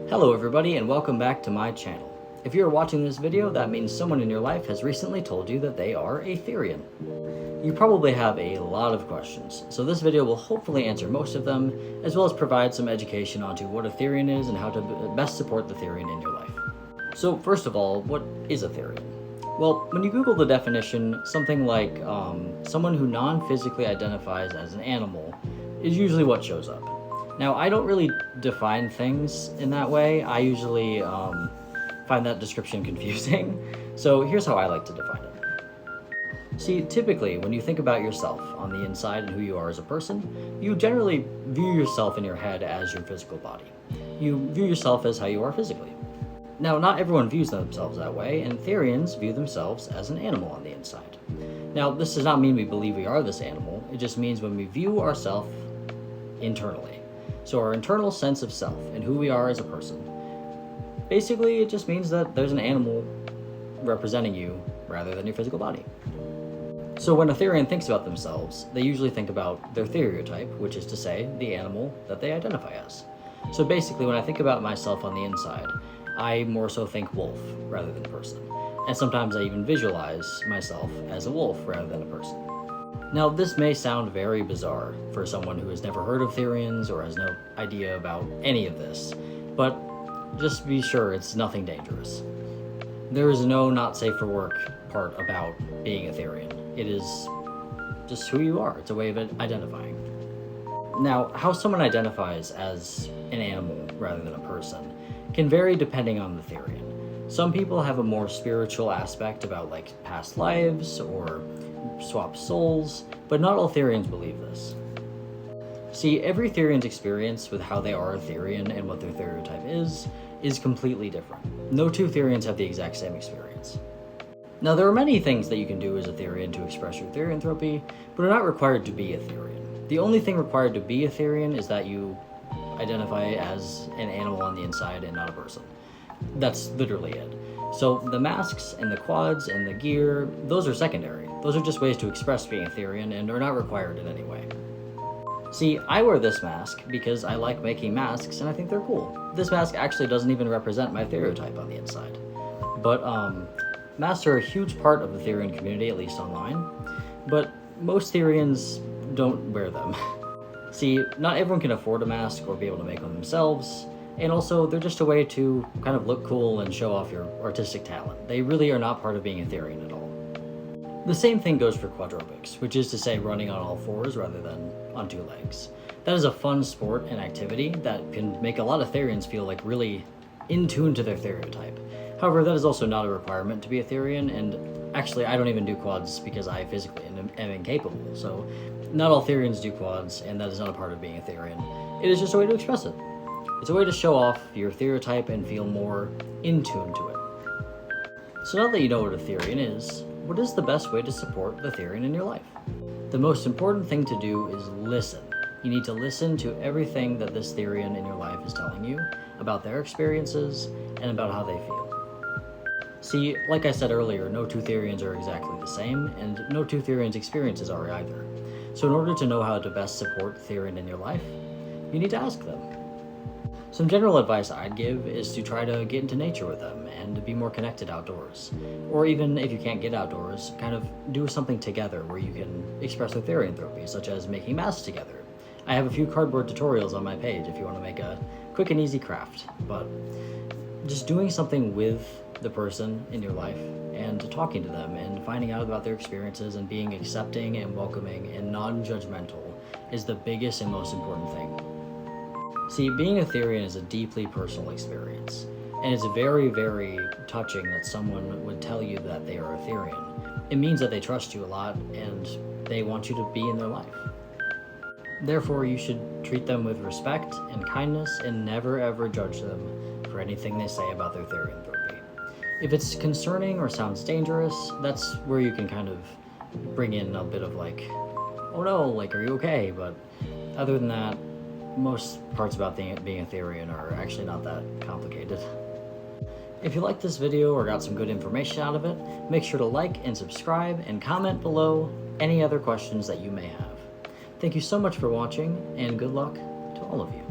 Hello everybody and welcome back to my channel. If you're watching this video, that means someone in your life has recently told you that they are a Therian. You probably have a lot of questions, so this video will hopefully answer most of them, as well as provide some education onto what a Therian is and how to best support the Therian in your life. So first of all, what is a Therian? Well, when you Google the definition, something like someone who non-physically identifies as an animal is usually what shows up. Now, I don't really define things in that way. I usually find that description confusing. So here's how I like to define it. See, typically, when you think about yourself on the inside and who you are as a person, you generally view yourself in your head as your physical body. You view yourself as how you are physically. Now, not everyone views themselves that way, and Therians view themselves as an animal on the inside. Now, this does not mean we believe we are this animal. It just means when we view ourselves internally. So our internal sense of self and who we are as a person. Basically, it just means that there's an animal representing you rather than your physical body. So when a Therian thinks about themselves, they usually think about their stereotype, which is to say, the animal that they identify as. So basically, when I think about myself on the inside, I more so think wolf rather than person. And sometimes I even visualize myself as a wolf rather than a person. Now, this may sound very bizarre for someone who has never heard of Therians or has no idea about any of this, but just be sure it's nothing dangerous. There is no not safe for work part about being a Therian. It is just who you are. It's a way of identifying. Now, how someone identifies as an animal rather than a person can vary depending on the Therian. Some people have a more spiritual aspect about like past lives or swap souls, but not all Therians believe this. See, every Therian's experience with how they are a Therian and what their stereotype is completely different. No two Therians have the exact same experience. Now, there are many things that you can do as a Therian to express your therianthropy, but are not required to be a Therian. The only thing required to be a Therian is that you identify as an animal on the inside and not a person. That's literally it. So the masks and the quads and the gear, those are secondary. Those are just ways to express being a Therian and are not required in any way. See, I wear this mask because I like making masks and I think they're cool. This mask actually doesn't even represent my stereotype on the inside. But masks are a huge part of the Therian community, at least online. But most Therians don't wear them. See, not everyone can afford a mask or be able to make one themselves. And also, they're just a way to kind of look cool and show off your artistic talent. They really are not part of being a Therian at all. The same thing goes for quadropics, which is to say running on all fours rather than on two legs. That is a fun sport and activity that can make a lot of Therians feel like really in tune to their stereotype. However, that is also not a requirement to be a Therian, and actually I don't even do quads because I physically am incapable, so not all Therians do quads, and that is not a part of being a Therian. It is just a way to express it. It's a way to show off your stereotype and feel more in tune to it. So now that you know what a Therian is, what is the best way to support the Therian in your life? The most important thing to do is listen. You need to listen to everything that this Therian in your life is telling you about their experiences and about how they feel. See, like I said earlier, no two Therians are exactly the same, and no two Therians' experiences are either. So in order to know how to best support the Therian in your life, you need to ask them. Some general advice I'd give is to try to get into nature with them and to be more connected outdoors. Or even if you can't get outdoors, kind of do something together where you can express their therianthropy, such as making masks together. I have a few cardboard tutorials on my page if you want to make a quick and easy craft, but just doing something with the person in your life and talking to them and finding out about their experiences and being accepting and welcoming and non-judgmental is the biggest and most important thing. See, being a Therian is a deeply personal experience, and it's very, very touching that someone would tell you that they are a Therian. It means that they trust you a lot, and they want you to be in their life. Therefore, you should treat them with respect and kindness, and never ever judge them for anything they say about their therianthropy. If it's concerning or sounds dangerous, that's where you can kind of bring in a bit of like, oh no, like, are you okay? But other than that, most parts about being a Therian are actually not that complicated. If you liked this video or got some good information out of it, make sure to like and subscribe and comment below any other questions that you may have. Thank you so much for watching, and good luck to all of you.